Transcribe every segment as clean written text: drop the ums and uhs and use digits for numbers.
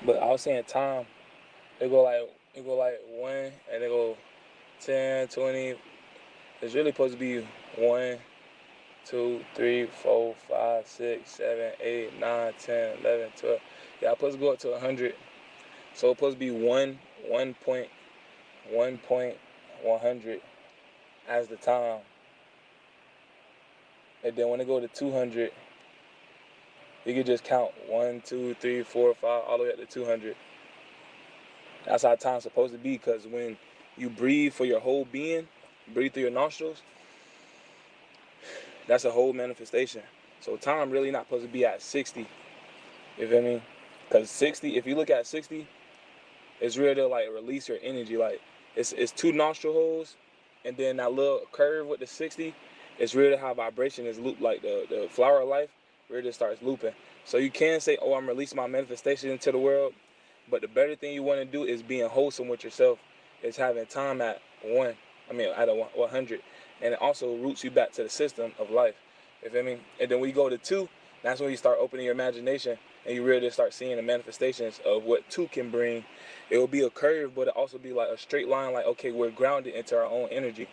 But I was saying time. It go like 1, and it go 10, 20. It's really supposed to be 1, 2, 3, 4, 5, 6, 7, 8, 9, 10, 11, 12. Yeah, I'm supposed to go up to 100. So it's supposed to be 1.100 as the time. And then when it go to 200, you can just count 1, 2, 3, 4, 5, all the way up to 200. That's how time's supposed to be, because when you breathe for your whole being, breathe through your nostrils, that's a whole manifestation. So time really not supposed to be at 60. You feel me? Because 60, if you look at 60, it's real to like release your energy. Like it's two nostril holes, and then that little curve with the 60, it's real to how vibration is looped, like the flower of life, where it just starts looping. So you can say, oh, I'm releasing my manifestation into the world, but the better thing you want to do is being wholesome with yourself. Is having time at 1. I mean, at 100, and it also roots you back to the system of life. You feel me? And then when you go to 2, that's when you start opening your imagination, and you really start seeing the manifestations of what 2 can bring. It will be a curve, but it also be like a straight line. Like, okay, we're grounded into our own energy.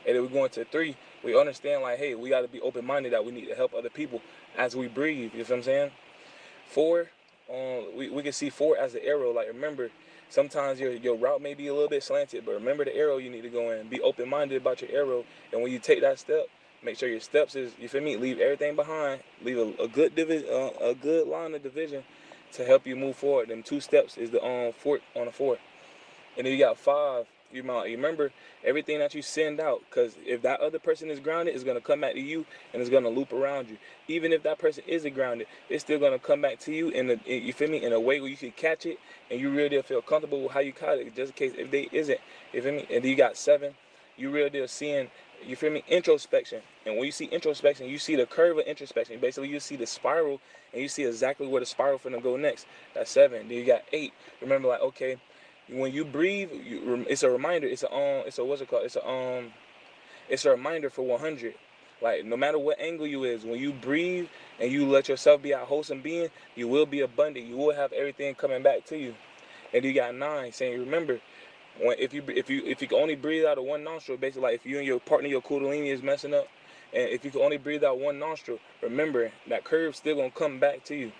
And then we go into 3, we understand like, hey, we got to be open-minded, that we need to help other people as we breathe. You know what I'm saying? 4, we can see 4 as the arrow. Like, remember, sometimes your route may be a little bit slanted, but remember the arrow you need to go in. Be open-minded about your arrow, and when you take that step, make sure your steps is, you feel me, leave everything behind, leave a good a good line of division to help you move forward. Them 2 steps is the fork on the 4. And then you got 5. You remember everything that you send out, because if that other person is grounded, it's going to come back to you, and it's going to loop around you. Even if that person isn't grounded, it's still going to come back to you you feel me, in a way where you can catch it, and you really feel comfortable with how you caught it, just in case if they isn't. You feel me? And then you got 7. You really seeing, you feel me, introspection. And when you see introspection, you see the curve of introspection. Basically, you see the spiral, and you see exactly where the spiral finna go next. That's 7. Then you got 8. Remember, like, okay, when you breathe, it's a reminder. It's a what's it called? It's a reminder for 100. Like, no matter what angle you is, when you breathe and you let yourself be a wholesome being, you will be abundant. You will have everything coming back to you. And you got 9 saying, remember, if you can only breathe out of one nostril, basically, like if you and your partner, your kundalini is messing up, and if you can only breathe out one nostril, remember that curve's still gonna come back to you.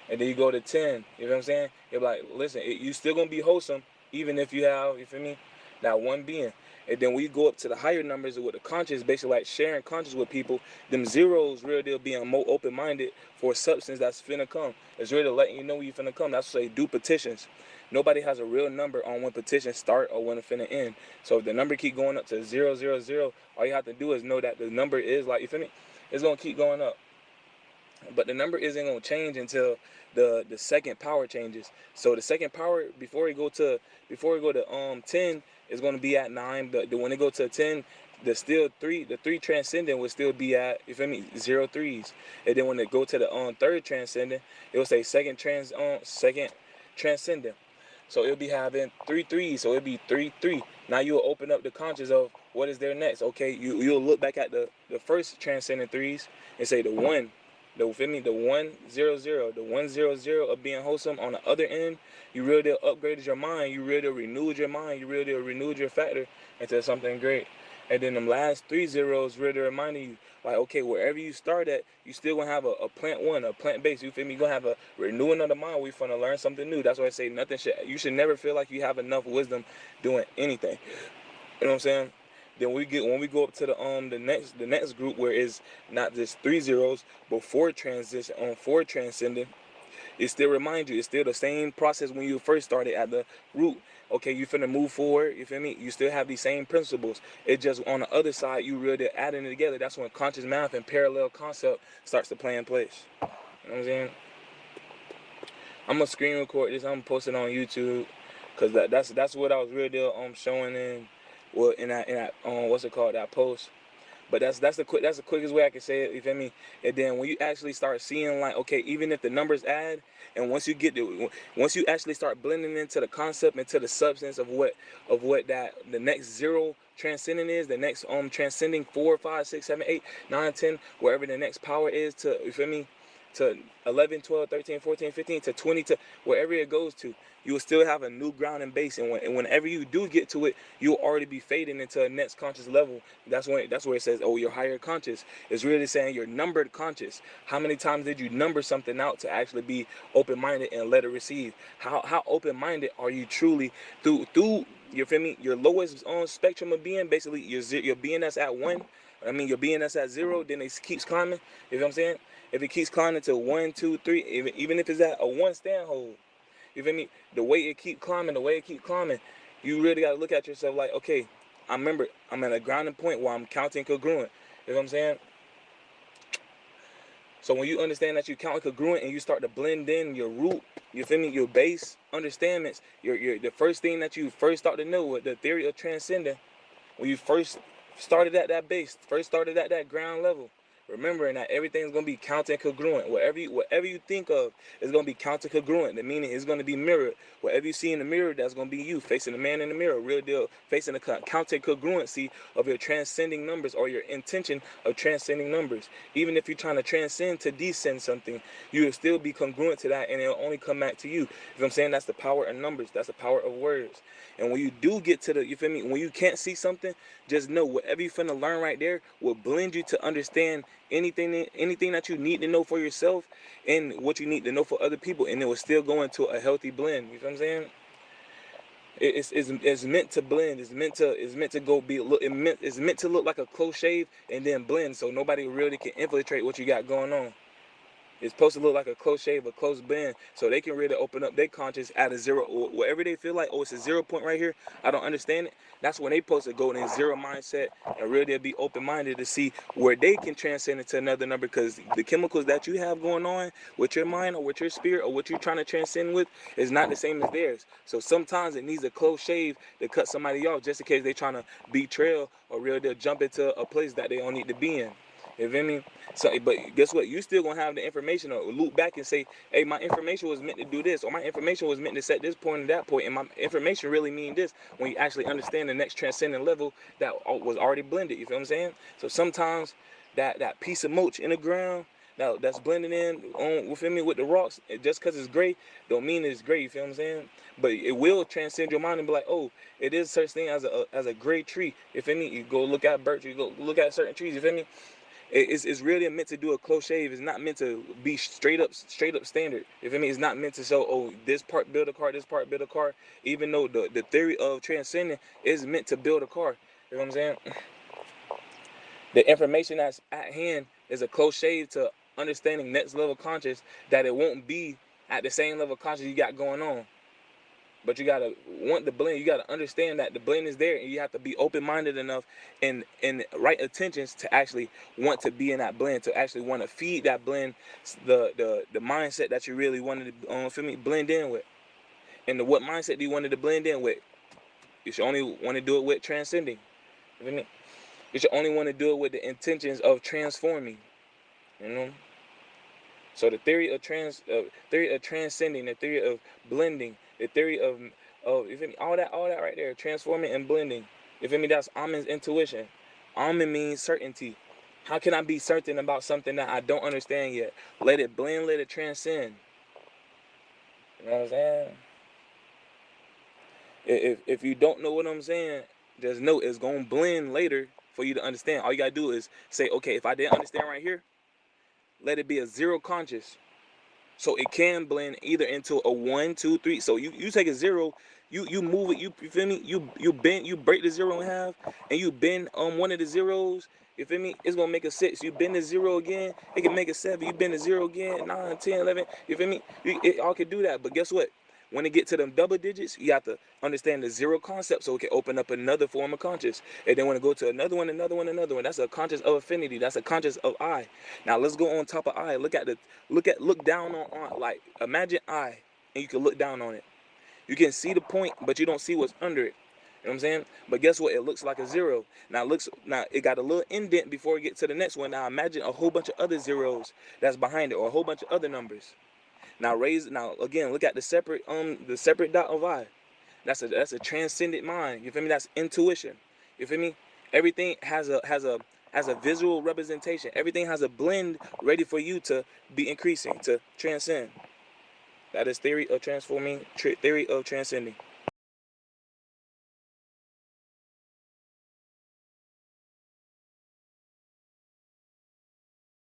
And then you go to 10, you know what I'm saying? You're like, listen, you still gonna be wholesome, even if you have, you feel me, that one being. And then when you go up to the higher numbers with the conscious, basically like sharing conscious with people, them zeros real deal being more open-minded for a substance that's finna come. It's really letting you know when you finna come. That's why they do petitions. Nobody has a real number on when petitions start or when it's finna end. So if the number keep going up to 000, all you have to do is know that the number is, like, you feel me, it's gonna keep going up. But the number isn't gonna change until the second power changes. So the second power, before we go to 10, is gonna be at 9. But when it go to 10, the 3 transcending will still be at, you feel me, 0 3s. And then when it go to the third transcending, it will say second transcending. So it'll be having 3 3s. So it'll be 3 3. Now you'll open up the conscious of what is there next. Okay, you'll look back at the first transcending 3s and say the 1. Feel me? The 100, the 100 of being wholesome on the other end, you really upgraded your mind, you really renewed your mind, you really renewed your factor into something great. And then them last 3 zeros really reminding you, like, okay, wherever you start at, you still gonna have a plant 1, a plant base. You feel me? You're gonna have a renewing of the mind. We're gonna learn something new. That's why I say you should never feel like you have enough wisdom doing anything. You know what I'm saying? Then when we go up to the next group, where it's not just 3 zeros, but 4 transition on 4 transcending, it still reminds you, it's still the same process when you first started at the root. Okay, you finna move forward, you feel me? You still have these same principles. It just on the other side, you really adding it together. That's when conscious math and parallel concept starts to play in place. You know what I'm saying? I'm gonna screen record this. I'm gonna post it on YouTube, cause that's what I was really showing in that what's it called, that post. But that's the quickest way I can say it. You feel me? And then when you actually start seeing, like, okay, even if the numbers add, and once you actually start blending into the concept, into the substance of what that the next 0 transcending is, the next transcending 4, 5, 6, 7, 8, 9, 10, wherever the next power is to, you feel me, to 11, 12, 13, 14, 15 to 20 to wherever it goes to, you will still have a new grounding base. And whenever you do get to it, you'll already be fading into a next conscious level. That's where it says, oh, you're higher conscious. It's really saying you're numbered conscious. How many times did you number something out to actually be open-minded and let it receive? How open-minded are you truly through you feel me? Your lowest spectrum of being, basically your being that's at 1. I mean, your being that's at 0, then it keeps climbing. You know what I'm saying? If it keeps climbing to 1, 2, 3, even if it's at a 1 stand hold, you feel me? The way it keep climbing, you really got to look at yourself like, okay, I remember I'm at a grounding point where I'm counting congruent. You know what I'm saying? So when you understand that you count congruent and you start to blend in your root, you feel me, your base understandings, the first thing that you first start to know with the theory of transcending, when you first started at that base, first started at that ground level, remembering that everything's gonna be counter congruent. Whatever you think of is gonna be counter congruent. The meaning is gonna be mirrored. Whatever you see in the mirror, that's gonna be you facing the man in the mirror. Real deal, facing the counter congruency of your transcending numbers or your intention of transcending numbers. Even if you're trying to transcend to descend something, you will still be congruent to that, and it'll only come back to you. You know what I'm saying? That's the power of numbers. That's the power of words. And when you do get to the, you feel me? When you can't see something, just know whatever you're finna learn right there will blend you to understand anything that you need to know for yourself and what you need to know for other people, and it will still go into a healthy blend. You know what I'm saying? It's meant to blend. It's meant to go be it's meant to look like a close shave and then blend, so nobody really can infiltrate what you got going on. It's supposed to look like a close shave, a close bend, so they can really open up their conscience at a 0, wherever they feel like, oh, it's a 0 point right here, I don't understand it. That's when they supposed to go in 0 mindset and really be open-minded to see where they can transcend into another number, because the chemicals that you have going on with your mind or with your spirit or what you're trying to transcend with is not the same as theirs. So sometimes it needs a close shave to cut somebody off just in case they trying to be trail or really they'll jump into a place that they don't need to be in. You feel me? So, but guess what? You still gonna have the information or loop back and say, hey, my information was meant to do this, or my information was meant to set this point and that point, and my information really mean this, when you actually understand the next transcendent level that was already blended. You feel what I'm saying? So sometimes that piece of mulch in the ground that's blending in within me with the rocks, just because it's gray don't mean it's gray. You feel what I'm saying? But it will transcend your mind and be like, oh, it is such thing as a gray tree. You feel me? You go look at birch, you go look at certain trees. You feel me? It's really meant to do a close shave. It's not meant to be straight up standard. You feel me? It's not meant to show, oh, this part build a car, this part build a car. Even though the theory of transcending is meant to build a car. You know what I'm saying? The information that's at hand is a close shave to understanding next level conscious, that it won't be at the same level of conscious you got going on. But you gotta want the blend. You gotta understand that the blend is there, and you have to be open-minded enough and right attentions to actually want to be in that blend, to actually want to feed that blend the mindset that you really wanted to feel me, blend in with. And what mindset do you want to blend in with? You should only want to do it with transcending. You feel me? You should only want to do it with the intentions of transforming. You know. So the theory of transcending, the theory of blending, the theory of you feel me? All that right there, transforming and blending. You feel me? That's Amin's intuition. Amin means certainty. How can I be certain about something that I don't understand yet? Let it blend, let it transcend. You know what I'm saying? If you don't know what I'm saying, just know it's gonna blend later for you to understand. All you gotta do is say, okay, if I didn't understand right here, let it be a 0 conscious. So it can blend either into a 1, 2, 3. So you take a 0, you move it, you feel me? You bend, you break the 0 in half, and you bend one of the zeros. You feel me? It's gonna make a 6. You bend the 0 again, it can make a 7. You bend the 0 again, 9, 10, 11. You feel me? It all can do that. But guess what? When it get to them double digits, you have to understand the 0 concept, so it can open up another form of conscious. And then when it go to another one, that's a conscious of affinity. That's a conscious of I. Now let's go on top of I. Look down on like, imagine I, and you can look down on it. You can see the point, but you don't see what's under it. You know what I'm saying? But guess what? It looks like a 0. Now it got a little indent before it get to the next one. Now imagine a whole bunch of other zeros that's behind it, or a whole bunch of other numbers. Now again, look at the separate dot of I. That's a transcendent mind. You feel me? That's intuition. You feel me? Everything has a as a visual representation. Everything has a blend ready for you to be increasing, to transcend. That is theory of transforming, theory of transcending.